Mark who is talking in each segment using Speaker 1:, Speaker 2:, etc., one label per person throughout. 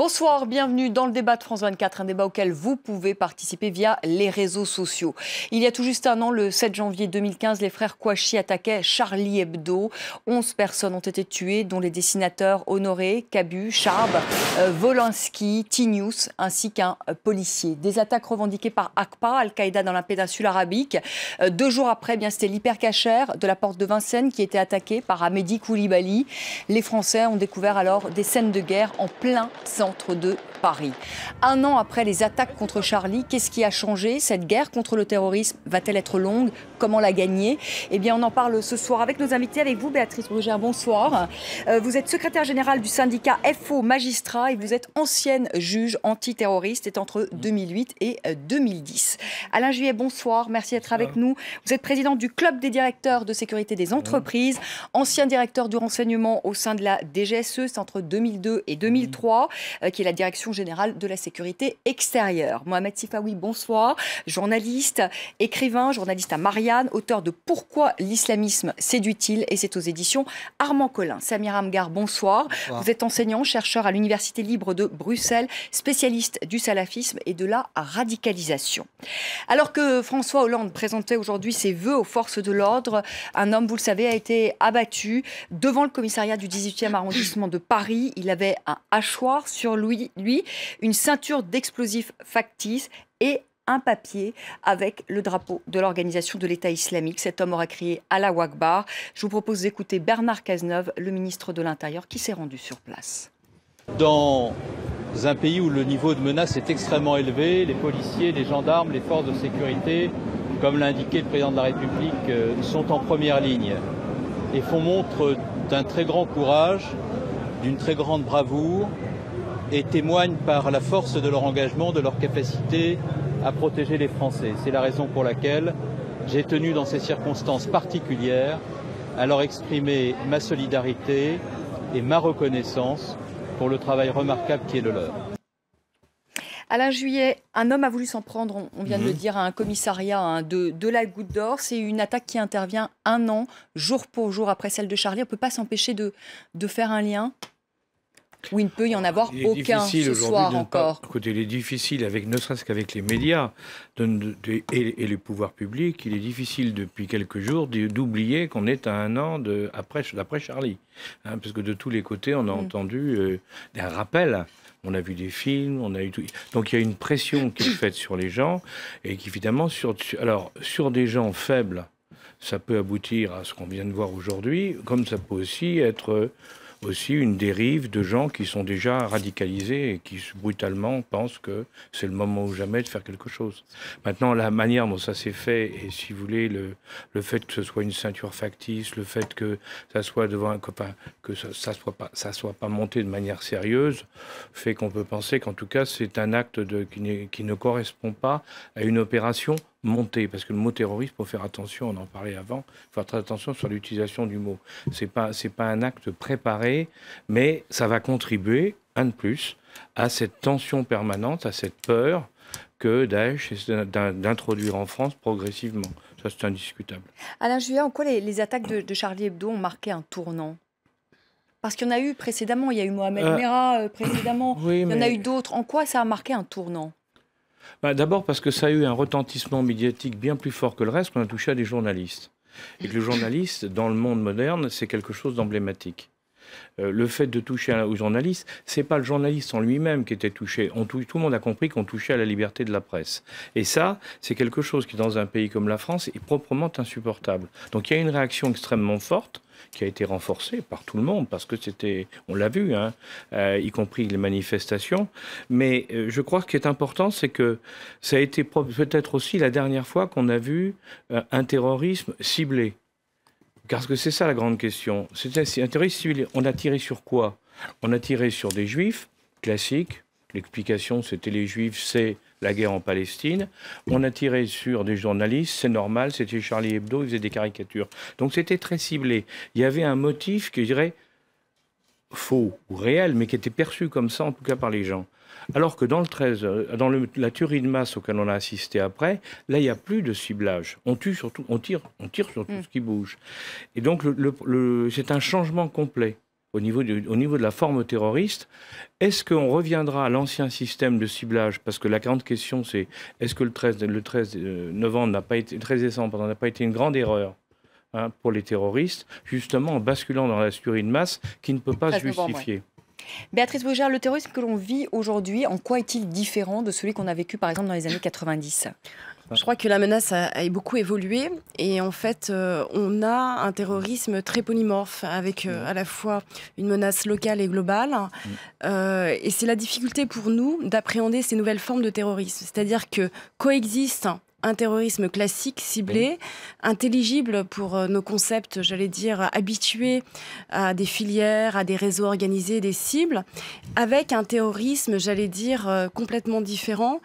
Speaker 1: Bonsoir, bienvenue dans le débat de France 24, un débat auquel vous pouvez participer via les réseaux sociaux. Il y a tout juste un an, le 7 janvier 2015, les frères Kouachi attaquaient Charlie Hebdo. 11 personnes ont été tuées, dont les dessinateurs Honoré, Cabu, Charb, Wolinski, Tinius, ainsi qu'un policier. Des attaques revendiquées par ACPA, Al-Qaïda dans la péninsule arabique. 2 jours après, c'était l'hypercachère de la porte de Vincennes qui était attaquée par Amédi Koulibaly. Les Français ont découvert alors des scènes de guerre en plein centre de Paris. Un an après les attaques contre Charlie, qu'est-ce qui a changé? Cette guerre contre le terrorisme va-t-elle être longue? Comment la gagner? Eh bien, on en parle ce soir avec nos invités, avec vous, Béatrice Brugère, bonsoir. Vous êtes secrétaire générale du syndicat FO Magistrats et vous êtes ancienne juge antiterroriste, c'est entre 2008 et 2010. Alain Juillet, bonsoir, merci d'être avec nous. Vous êtes président du Club des directeurs de sécurité des entreprises, ancien directeur du renseignement au sein de la DGSE, c'est entre 2002 et 2003, qui est la direction générale de la sécurité extérieure. Mohamed Sifawi, bonsoir, journaliste, écrivain, journaliste à Marianne, auteur de Pourquoi l'islamisme séduit-il, et c'est aux éditions Armand Collin. Samir Amghar, bonsoir. Vous êtes enseignant, chercheur à l'Université libre de Bruxelles, spécialiste du salafisme et de la radicalisation. Alors que François Hollande présentait aujourd'hui ses vœux aux forces de l'ordre, un homme, vous le savez, a été abattu devant le commissariat du 18e arrondissement de Paris. Il avait un hachoir sur lui, une ceinture d'explosifs factices et un papier avec le drapeau de l'organisation de l'État islamique. Cet homme aura crié Allahu Akbar. Je vous propose d'écouter Bernard Cazeneuve, le ministre de l'Intérieur, qui s'est rendu sur place.
Speaker 2: Dans un pays où le niveau de menace est extrêmement élevé, les policiers, les gendarmes, les forces de sécurité, comme l'a indiqué le président de la République, sont en première ligne et font montre d'un très grand courage, d'une très grande bravoure, et témoignent par la force de leur engagement, de leur capacité à protéger les Français. C'est la raison pour laquelle j'ai tenu dans ces circonstances particulières à leur exprimer ma solidarité et ma reconnaissance pour le travail remarquable qui est le leur.
Speaker 1: Alain Juillet, un homme a voulu s'en prendre, on vient de le dire, à un commissariat de la Goutte d'Or. C'est une attaque qui intervient un an, jour pour jour, après celle de Charlie. On ne peut pas s'empêcher de faire un lien. Où il ne peut y en avoir aucun ce soir encore.
Speaker 3: Écoutez, il est difficile, ne serait-ce qu'avec les médias et les pouvoirs publics, il est difficile depuis quelques jours d'oublier qu'on est à un an d'après Charlie. Parce que de tous les côtés, on a entendu des rappels. On a vu des films, on a eu tout. Donc il y a une pression qui est faite sur les gens et qui évidemment, sur des gens faibles, ça peut aboutir à ce qu'on vient de voir aujourd'hui, comme ça peut aussi être une dérive de gens qui sont déjà radicalisés et qui brutalement pensent que c'est le moment ou jamais de faire quelque chose. Maintenant, la manière dont ça s'est fait, et si vous voulez, le fait que ce soit une ceinture factice, le fait que ça soit devant un copain, que ça soit pas monté de manière sérieuse, fait qu'on peut penser qu'en tout cas c'est un acte qui ne correspond pas à une opération montée, parce que le mot terrorisme, faut faire attention, on en parlait avant, il faut faire attention sur l'utilisation du mot. C'est pas un acte préparé, mais ça va contribuer, un de plus, à cette tension permanente, à cette peur que Daesh essaie d'introduire en France progressivement. Ça, c'est indiscutable.
Speaker 1: Alain Juillet, en quoi les attaques de Charlie Hebdo ont marqué un tournant? Parce qu'il y en a eu précédemment, il y a eu Mohamed Merah précédemment, oui, il y en a eu d'autres. En quoi ça a marqué un tournant?
Speaker 3: D'abord parce que ça a eu un retentissement médiatique bien plus fort que le reste, qu'on a touché à des journalistes. Et que le journaliste, dans le monde moderne, c'est quelque chose d'emblématique. Le fait de toucher aux journalistes, c'est pas le journaliste en lui-même qui était touché. Tout le monde a compris qu'on touchait à la liberté de la presse. Et ça, c'est quelque chose qui, dans un pays comme la France, est proprement insupportable. Donc il y a une réaction extrêmement forte qui a été renforcée par tout le monde, parce que on l'a vu, y compris les manifestations. Mais je crois que ce qui est important, c'est que ça a été peut-être aussi la dernière fois qu'on a vu un terrorisme ciblé. Parce que c'est ça la grande question. C'est un terrorisme ciblé. On a tiré sur quoi? On a tiré sur des juifs, classiques. L'explication, c'était les juifs, c'est la guerre en Palestine. On a tiré sur des journalistes, c'est normal, c'était Charlie Hebdo, ils faisaient des caricatures. Donc c'était très ciblé. Il y avait un motif que je dirais faux ou réel, mais qui était perçu comme ça, en tout cas par les gens. Alors que dans le 13, la tuerie de masse auquel on a assisté après, là, il n'y a plus de ciblage. On tire sur tout ce qui bouge. Et donc, c'est un changement complet. au niveau de la forme terroriste. Est-ce qu'on reviendra à l'ancien système de ciblage? Parce que la grande question, c'est est-ce que le 13 novembre n'a pas été, 13 décembre n'a pas été une grande erreur pour les terroristes, justement en basculant dans la tuerie de masse qui ne peut pas se justifier.
Speaker 1: Ouais. Béatrice Brugère, le terrorisme que l'on vit aujourd'hui, en quoi est-il différent de celui qu'on a vécu par exemple dans les années 90 ?
Speaker 4: Je crois que la menace a beaucoup évolué et en fait, on a un terrorisme très polymorphe avec à la fois une menace locale et globale. Et c'est la difficulté pour nous d'appréhender ces nouvelles formes de terrorisme. C'est-à-dire que coexistent un terrorisme classique, ciblé, intelligible pour nos concepts, j'allais dire, habitués à des filières, à des réseaux organisés, des cibles, avec un terrorisme, j'allais dire, complètement différent,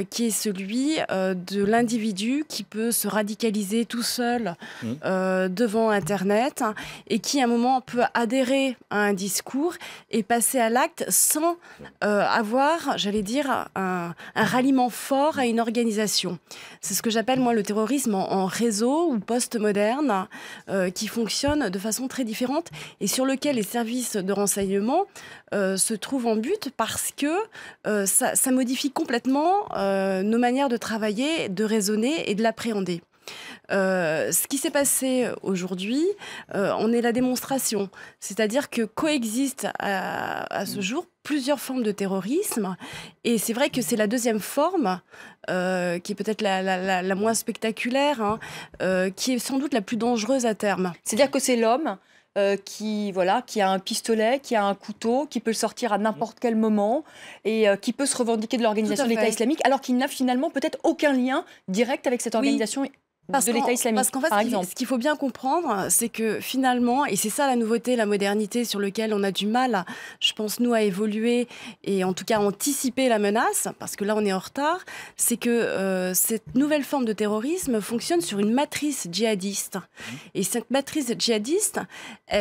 Speaker 4: qui est celui de l'individu qui peut se radicaliser tout seul devant Internet et qui, à un moment, peut adhérer à un discours et passer à l'acte sans avoir, j'allais dire, un ralliement fort à une organisation. C'est ce que j'appelle, moi, le terrorisme en réseau ou post-moderne, qui fonctionne de façon très différente et sur lequel les services de renseignement se trouvent en but parce que ça modifie complètement nos manières de travailler, de raisonner et de l'appréhender. Ce qui s'est passé aujourd'hui en est la démonstration. C'est-à-dire que coexistent à ce jour plusieurs formes de terrorisme. Et c'est vrai que c'est la deuxième forme, qui est peut-être la moins spectaculaire, qui est sans doute la plus dangereuse à terme.
Speaker 1: C'est-à-dire que c'est l'homme qui a un pistolet, qui a un couteau, qui peut le sortir à n'importe quel moment et qui peut se revendiquer de l'organisation de l'État islamique, alors qu'il n'a finalement peut-être aucun lien direct avec cette organisation de l'État islamique,
Speaker 4: parce qu'en fait,
Speaker 1: par exemple.
Speaker 4: Ce qu'il faut bien comprendre, c'est que finalement, et c'est ça la nouveauté, la modernité sur laquelle on a du mal, je pense, nous, à évoluer et en tout cas à anticiper la menace, parce que là, on est en retard, c'est que cette nouvelle forme de terrorisme fonctionne sur une matrice djihadiste. Et cette matrice djihadiste,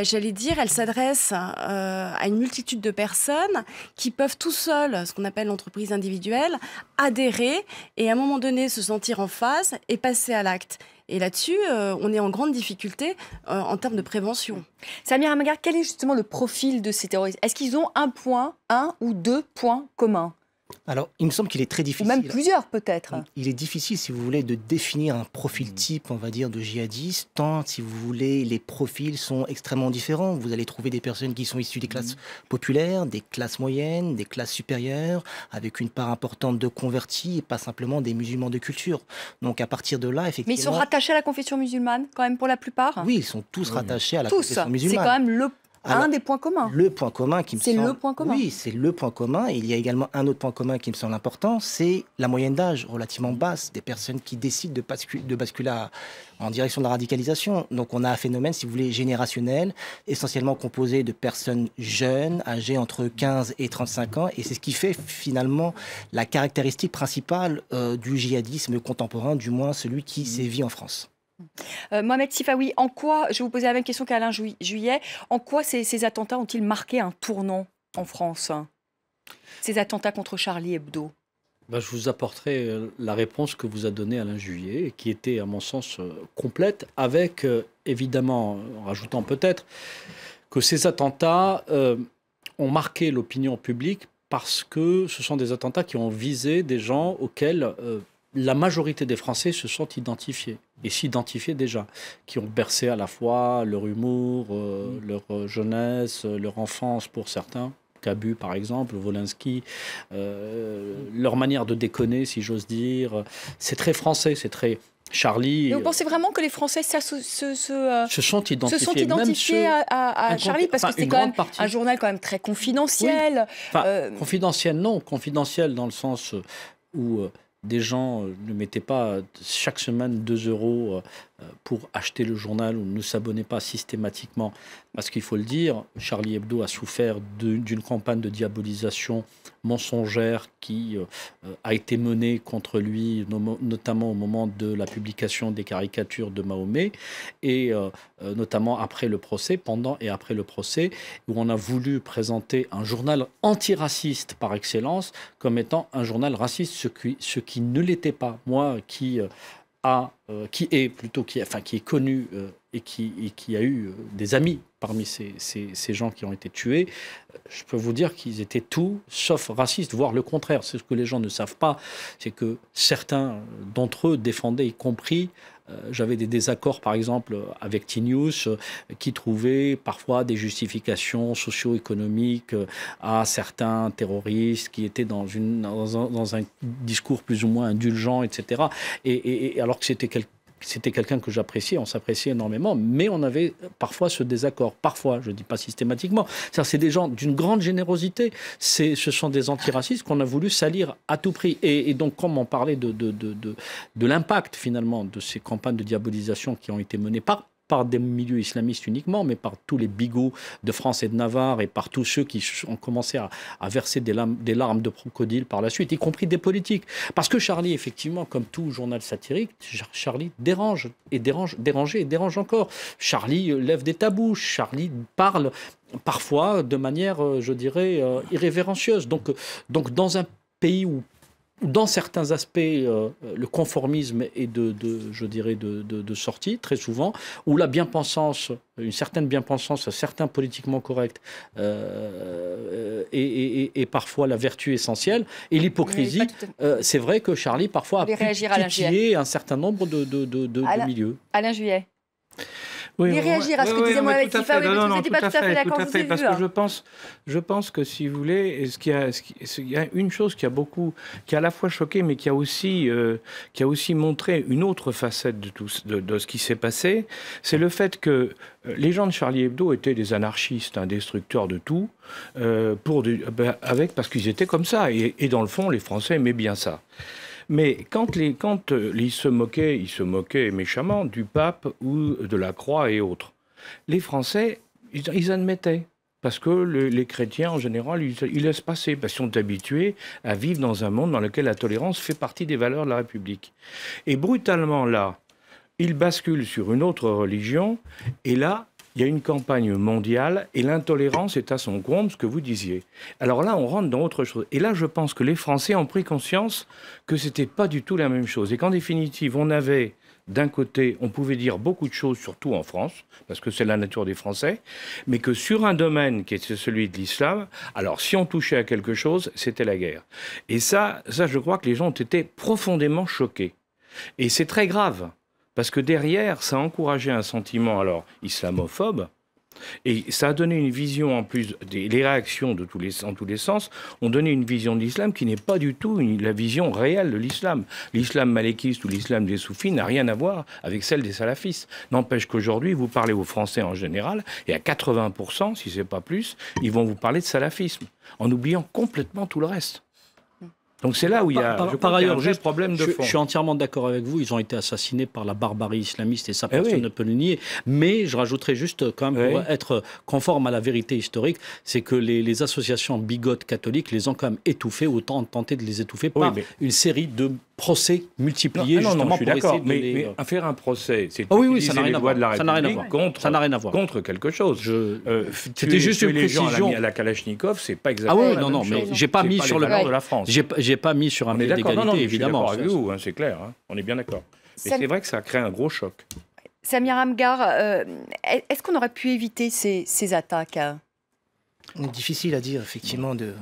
Speaker 4: j'allais dire, elle s'adresse à une multitude de personnes qui peuvent tout seuls, ce qu'on appelle l'entreprise individuelle, adhérer et à un moment donné se sentir en phase et passer à l'acte. Et là-dessus, on est en grande difficulté en termes de prévention.
Speaker 1: Samir Amagar, quel est justement le profil de ces terroristes? Est-ce qu'ils ont un ou deux points communs?
Speaker 5: Alors, il me semble qu'il est très difficile.
Speaker 1: Ou même plusieurs, peut-être.
Speaker 5: Il est difficile, si vous voulez, de définir un profil type, on va dire, de djihadiste, tant, si vous voulez, les profils sont extrêmement différents. Vous allez trouver des personnes qui sont issues des classes populaires, des classes moyennes, des classes supérieures, avec une part importante de convertis et pas simplement des musulmans de culture. Donc, à partir de là, effectivement...
Speaker 1: Mais ils sont rattachés à la confession musulmane, quand même, pour la plupart?
Speaker 5: Oui, ils sont tous rattachés à la confession musulmane.
Speaker 1: C'est quand même un des points communs.
Speaker 5: Le point commun qui me semble...
Speaker 1: C'est le point commun.
Speaker 5: Oui, c'est le point commun. Et il y a également un autre point commun qui me semble important, c'est la moyenne d'âge relativement basse des personnes qui décident de basculer en direction de la radicalisation. Donc on a un phénomène, si vous voulez, générationnel, essentiellement composé de personnes jeunes, âgées entre 15 et 35 ans. Et c'est ce qui fait finalement la caractéristique principale du djihadisme contemporain, du moins celui qui sévit en France.
Speaker 1: Mohamed Sifawi, en quoi, je vais vous poser la même question qu'Alain Juillet, en quoi ces attentats ont-ils marqué un tournant en France? Ces attentats contre Charlie Hebdo?
Speaker 6: Je vous apporterai la réponse que vous a donnée Alain Juillet, qui était à mon sens complète, avec évidemment, en rajoutant peut-être, que ces attentats ont marqué l'opinion publique parce que ce sont des attentats qui ont visé des gens auxquels... la majorité des Français se sont identifiés, et s'identifiaient déjà, qui ont bercé à la fois leur humour, leur jeunesse, leur enfance pour certains, Cabu par exemple, Wolinski, leur manière de déconner, si j'ose dire. C'est très français, c'est très... Charlie...
Speaker 1: Mais vous pensez vraiment que les Français se
Speaker 6: sont identifiés
Speaker 1: à Charlie? Parce que c'est quand même un journal quand même très confidentiel.
Speaker 6: Oui. Confidentiel, non. Confidentiel dans le sens où... des gens ne mettaient pas chaque semaine 2 € pour acheter le journal ou ne s'abonnaient pas systématiquement. Parce qu'il faut le dire, Charlie Hebdo a souffert d'une campagne de diabolisation mensongère qui a été menée contre lui, notamment au moment de la publication des caricatures de Mahomet, et notamment après le procès, pendant et après le procès, où on a voulu présenter un journal antiraciste par excellence comme étant un journal raciste, ce qui ne l'était pas. Moi, qui est connu et qui a eu des amis parmi ces gens qui ont été tués, je peux vous dire qu'ils étaient tout sauf racistes, voire le contraire. C'est ce que les gens ne savent pas, c'est que certains d'entre eux défendaient, y compris, j'avais des désaccords par exemple avec T-News, qui trouvaient parfois des justifications socio-économiques à certains terroristes qui étaient dans un discours plus ou moins indulgent, etc. Et alors que c'était quelqu'un que j'appréciais, on s'appréciait énormément, mais on avait parfois ce désaccord. Parfois, je ne dis pas systématiquement. C'est des gens d'une grande générosité. Ce sont des antiracistes qu'on a voulu salir à tout prix. Et donc, comme on parlait de l'impact, finalement, de ces campagnes de diabolisation qui ont été menées par des milieux islamistes uniquement, mais par tous les bigots de France et de Navarre et par tous ceux qui ont commencé à verser des larmes de crocodile par la suite, y compris des politiques. Parce que Charlie, effectivement, comme tout journal satirique, Charlie dérange et dérange encore. Charlie lève des tabous, Charlie parle parfois de manière, je dirais, irrévérencieuse. Donc dans un pays où dans certains aspects, le conformisme est je dirais, de sortie, très souvent, où la bien-pensance, une certaine bien-pensance, certains politiquement corrects, et parfois la vertu essentielle, et l'hypocrisie, c'est vrai que Charlie, parfois, a pu titiller un certain nombre de milieux.
Speaker 1: Alain Juillet.
Speaker 3: Oui,
Speaker 1: réagir à ce que disait Mohamed Sifa, vous n'étiez pas tout à fait d'accord,
Speaker 3: parce que je pense que, si vous voulez, il y a une chose qui a à la fois choqué, mais qui a aussi montré une autre facette de ce qui s'est passé, c'est le fait que les gens de Charlie Hebdo étaient des anarchistes, destructeurs de tout, parce qu'ils étaient comme ça, et dans le fond, les Français aimaient bien ça. Mais quand ils se moquaient méchamment du pape ou de la croix et autres. Les Français, ils admettaient. Parce que les chrétiens, en général, ils laissent passer. Parce qu'ils sont habitués à vivre dans un monde dans lequel la tolérance fait partie des valeurs de la République. Et brutalement, là, ils basculent sur une autre religion. Et là, il y a une campagne mondiale et l'intolérance est à son comble, ce que vous disiez. Alors là, on rentre dans autre chose. Et là, je pense que les Français ont pris conscience que ce n'était pas du tout la même chose. Et qu'en définitive, on avait, d'un côté, on pouvait dire beaucoup de choses, surtout en France, parce que c'est la nature des Français, mais que sur un domaine qui était celui de l'islam, alors si on touchait à quelque chose, c'était la guerre. Et ça, je crois que les gens ont été profondément choqués. Et c'est très grave. Parce que derrière, ça a encouragé un sentiment alors islamophobe, et ça a donné une vision, en plus, les réactions en tous les sens, ont donné une vision de l'islam qui n'est pas du tout la vision réelle de l'islam. L'islam malékiste ou l'islam des soufis n'a rien à voir avec celle des salafistes. N'empêche qu'aujourd'hui, vous parlez aux Français en général, et à 80%, si ce n'est pas plus, ils vont vous parler de salafisme, en oubliant complètement tout le reste. Donc c'est là où il y a,
Speaker 6: par ailleurs,
Speaker 3: un vrai problème de fond.
Speaker 6: Je suis entièrement d'accord avec vous. Ils ont été assassinés par la barbarie islamiste et ça, personne ne peut le nier. Mais je rajouterais juste, quand même, pour être conforme à la vérité historique, c'est que les associations bigotes catholiques les ont quand même étouffés, autant tenté de les étouffer par une série de procès multipliés, justement, pour essayer de
Speaker 3: mais faire un procès, c'est utiliser les lois de la République contre quelque chose.
Speaker 6: C'était juste une précision.
Speaker 3: À la Kalachnikov, c'est pas exactement la même chose.
Speaker 6: Mais j'ai pas mis sur le
Speaker 3: de la France.
Speaker 6: J'ai pas mis sur un pied d'égalité, évidemment.
Speaker 3: Je suis d'accord avec vous, c'est clair, on est bien d'accord. Mais c'est vrai que ça a créé un gros choc.
Speaker 1: Samir Amghar, est-ce qu'on aurait pu éviter ces attaques?
Speaker 5: Difficile à dire, effectivement, de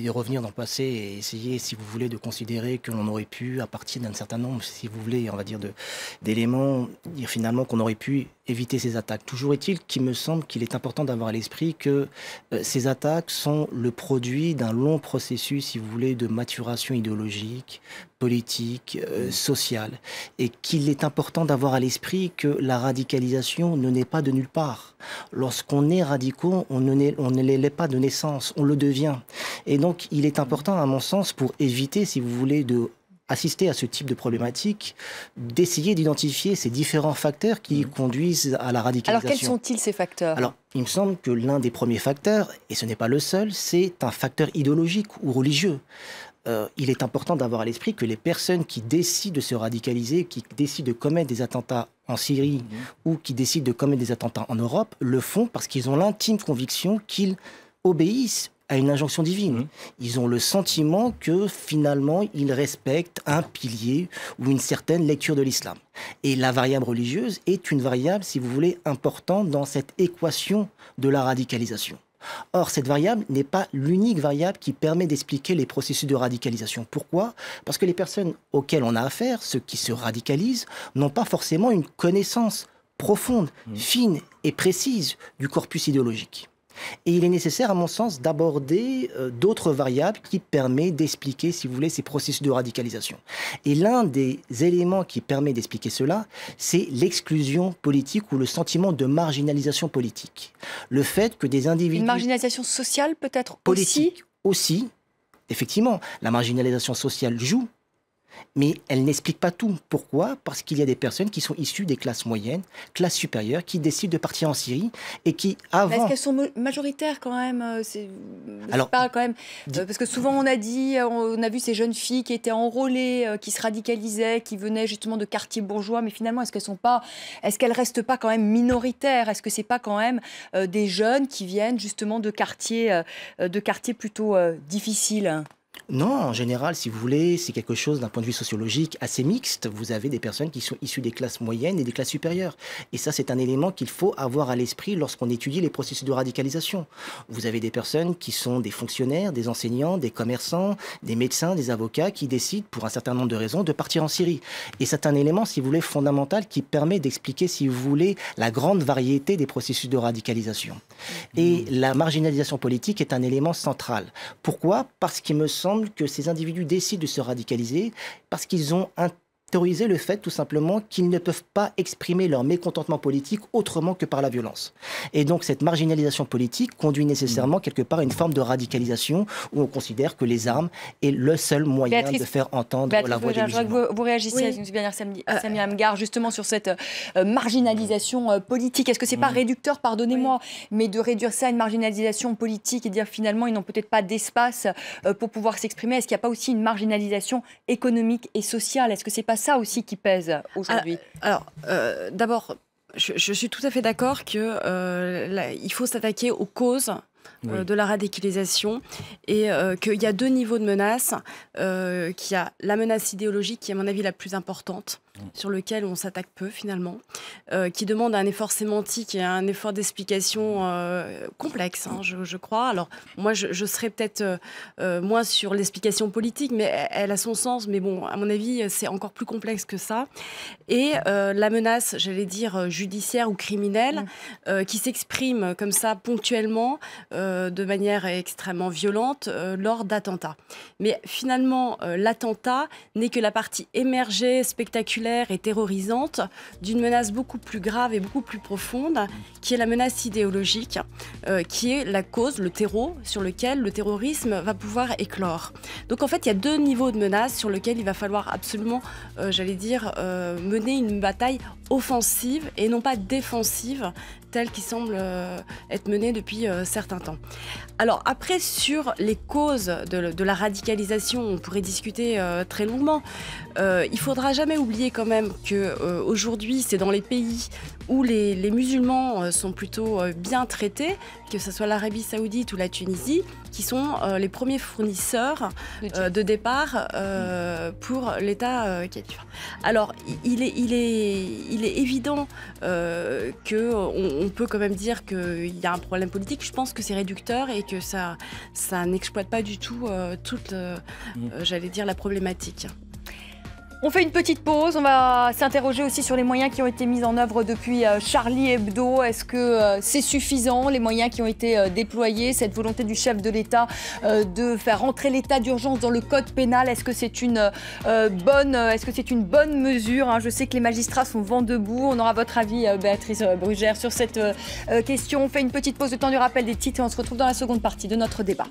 Speaker 5: revenir dans le passé et essayer, si vous voulez, de considérer que l'on aurait pu, à partir d'un certain nombre, si vous voulez, on va dire, d'éléments, dire finalement qu'on aurait pu éviter ces attaques. Toujours est-il qu'il me semble qu'il est important d'avoir à l'esprit que ces attaques sont le produit d'un long processus, si vous voulez, de maturation idéologique, politique, sociale, et qu'il est important d'avoir à l'esprit que la radicalisation ne naît pas de nulle part. Lorsqu'on est radicaux, on ne l'est pas de naissance, on le devient. Et donc, il est important, à mon sens, pour éviter, si vous voulez, assister à ce type de problématique, d'essayer d'identifier ces différents facteurs qui conduisent à la radicalisation.
Speaker 1: Alors, quels sont-ils, ces facteurs?
Speaker 5: Alors, il me semble que l'un des premiers facteurs, et ce n'est pas le seul, c'est un facteur idéologique ou religieux. Il est important d'avoir à l'esprit que les personnes qui décident de se radicaliser, qui décident de commettre des attentats en Syrie ou qui décident de commettre des attentats en Europe, le font parce qu'ils ont l'intime conviction qu'ils obéissent à une injonction divine. Ils ont le sentiment que finalement, ils respectent un pilier ou une certaine lecture de l'islam. Et la variable religieuse est une variable, si vous voulez, importante dans cette équation de la radicalisation. Or, cette variable n'est pas l'unique variable qui permet d'expliquer les processus de radicalisation. Pourquoi ? Parce que les personnes auxquelles on a affaire, ceux qui se radicalisent, n'ont pas forcément une connaissance profonde, fine et précise du corpus idéologique. Et il est nécessaire, à mon sens, d'aborder d'autres variables qui permettent d'expliquer, si vous voulez, ces processus de radicalisation. Et l'un des éléments qui permet d'expliquer cela, c'est l'exclusion politique ou le sentiment de marginalisation politique. Le fait que des individus...
Speaker 1: Une marginalisation sociale peut-être
Speaker 5: politique aussi, effectivement. La marginalisation sociale joue, mais elle n'explique pas tout. Pourquoi ? Parce qu'il y a des personnes qui sont issues des classes moyennes, classes supérieures, qui décident de partir en Syrie et qui, avant...
Speaker 1: Est-ce qu'elles sont majoritaires quand même
Speaker 5: Alors,
Speaker 1: pas quand même, parce que souvent on a vu ces jeunes filles qui étaient enrôlées, qui se radicalisaient, qui venaient justement de quartiers bourgeois, mais finalement est-ce qu'elles restent pas quand même minoritaires ? Est-ce que c'est pas quand même des jeunes qui viennent justement de quartiers plutôt difficiles ?
Speaker 5: Non, en général, si vous voulez, c'est quelque chose d'un point de vue sociologique assez mixte. Vous avez des personnes qui sont issues des classes moyennes et des classes supérieures. Et ça, c'est un élément qu'il faut avoir à l'esprit lorsqu'on étudie les processus de radicalisation. Vous avez des personnes qui sont des fonctionnaires, des enseignants, des commerçants, des médecins, des avocats qui décident, pour un certain nombre de raisons, de partir en Syrie. Et c'est un élément, si vous voulez, fondamental qui permet d'expliquer, si vous voulez, la grande variété des processus de radicalisation. Et la marginalisation politique est un élément central. Pourquoi ? Parce qu'il me semble que ces individus décident de se radicaliser parce qu'ils ont intériorisé le fait tout simplement qu'ils ne peuvent pas exprimer leur mécontentement politique autrement que par la violence. Et donc cette marginalisation politique conduit nécessairement quelque part à une forme de radicalisation où on considère que les armes est le seul moyen de faire entendre la voix des musulmans.
Speaker 1: Je voudrais que vous réagissiez, Samia Amghar, justement sur cette marginalisation politique. Est-ce que c'est pas réducteur, pardonnez-moi, mais de réduire ça à une marginalisation politique et dire finalement ils n'ont peut-être pas d'espace pour pouvoir s'exprimer? Est-ce qu'il n'y a pas aussi une marginalisation économique et sociale? Est-ce que c'est pas ça aussi qui pèse aujourd'hui?
Speaker 4: Alors, d'abord, je suis tout à fait d'accord qu'il faut s'attaquer aux causes de la radicalisation et qu'il y a deux niveaux de menaces, qu'il y a la menace idéologique qui est à mon avis la plus importante, sur lequel on s'attaque peu finalement, qui demande un effort sémantique et un effort d'explication complexe, je crois. Alors moi je serais peut-être moins sur l'explication politique, mais elle a son sens, mais bon, à mon avis c'est encore plus complexe que ça. Et la menace, j'allais dire judiciaire ou criminelle, qui s'exprime comme ça ponctuellement, de manière extrêmement violente lors d'attentats. Mais finalement, l'attentat n'est que la partie émergée, spectaculaire et terrorisante d'une menace beaucoup plus grave et beaucoup plus profonde, qui est la menace idéologique, qui est la cause, le terreau sur lequel le terrorisme va pouvoir éclore. Donc en fait, il y a deux niveaux de menaces sur lesquels il va falloir absolument, j'allais dire, mener une bataille offensive et non pas défensive, telle qui semble être menée depuis certains temps. Alors après, sur les causes de la radicalisation, on pourrait discuter très longuement. Il ne faudra jamais oublier quand même qu'aujourd'hui, c'est dans les pays où les musulmans sont plutôt bien traités, que ce soit l'Arabie Saoudite ou la Tunisie, qui sont les premiers fournisseurs de départ pour l'État califat. Alors, il est évident qu'on peut quand même dire qu'il y a un problème politique. Je pense que c'est réducteur et que ça n'exploite pas du tout toute, j'allais dire, la problématique.
Speaker 1: On fait une petite pause, on va s'interroger aussi sur les moyens qui ont été mis en œuvre depuis Charlie Hebdo. Est-ce que c'est suffisant, les moyens qui ont été déployés, cette volonté du chef de l'État de faire entrer l'état d'urgence dans le code pénal? Est-ce que c'est une bonne mesure? Je sais que les magistrats sont vent debout. On aura votre avis, Béatrice Brugère, sur cette question. On fait une petite pause de temps du rappel des titres et on se retrouve dans la seconde partie de notre débat.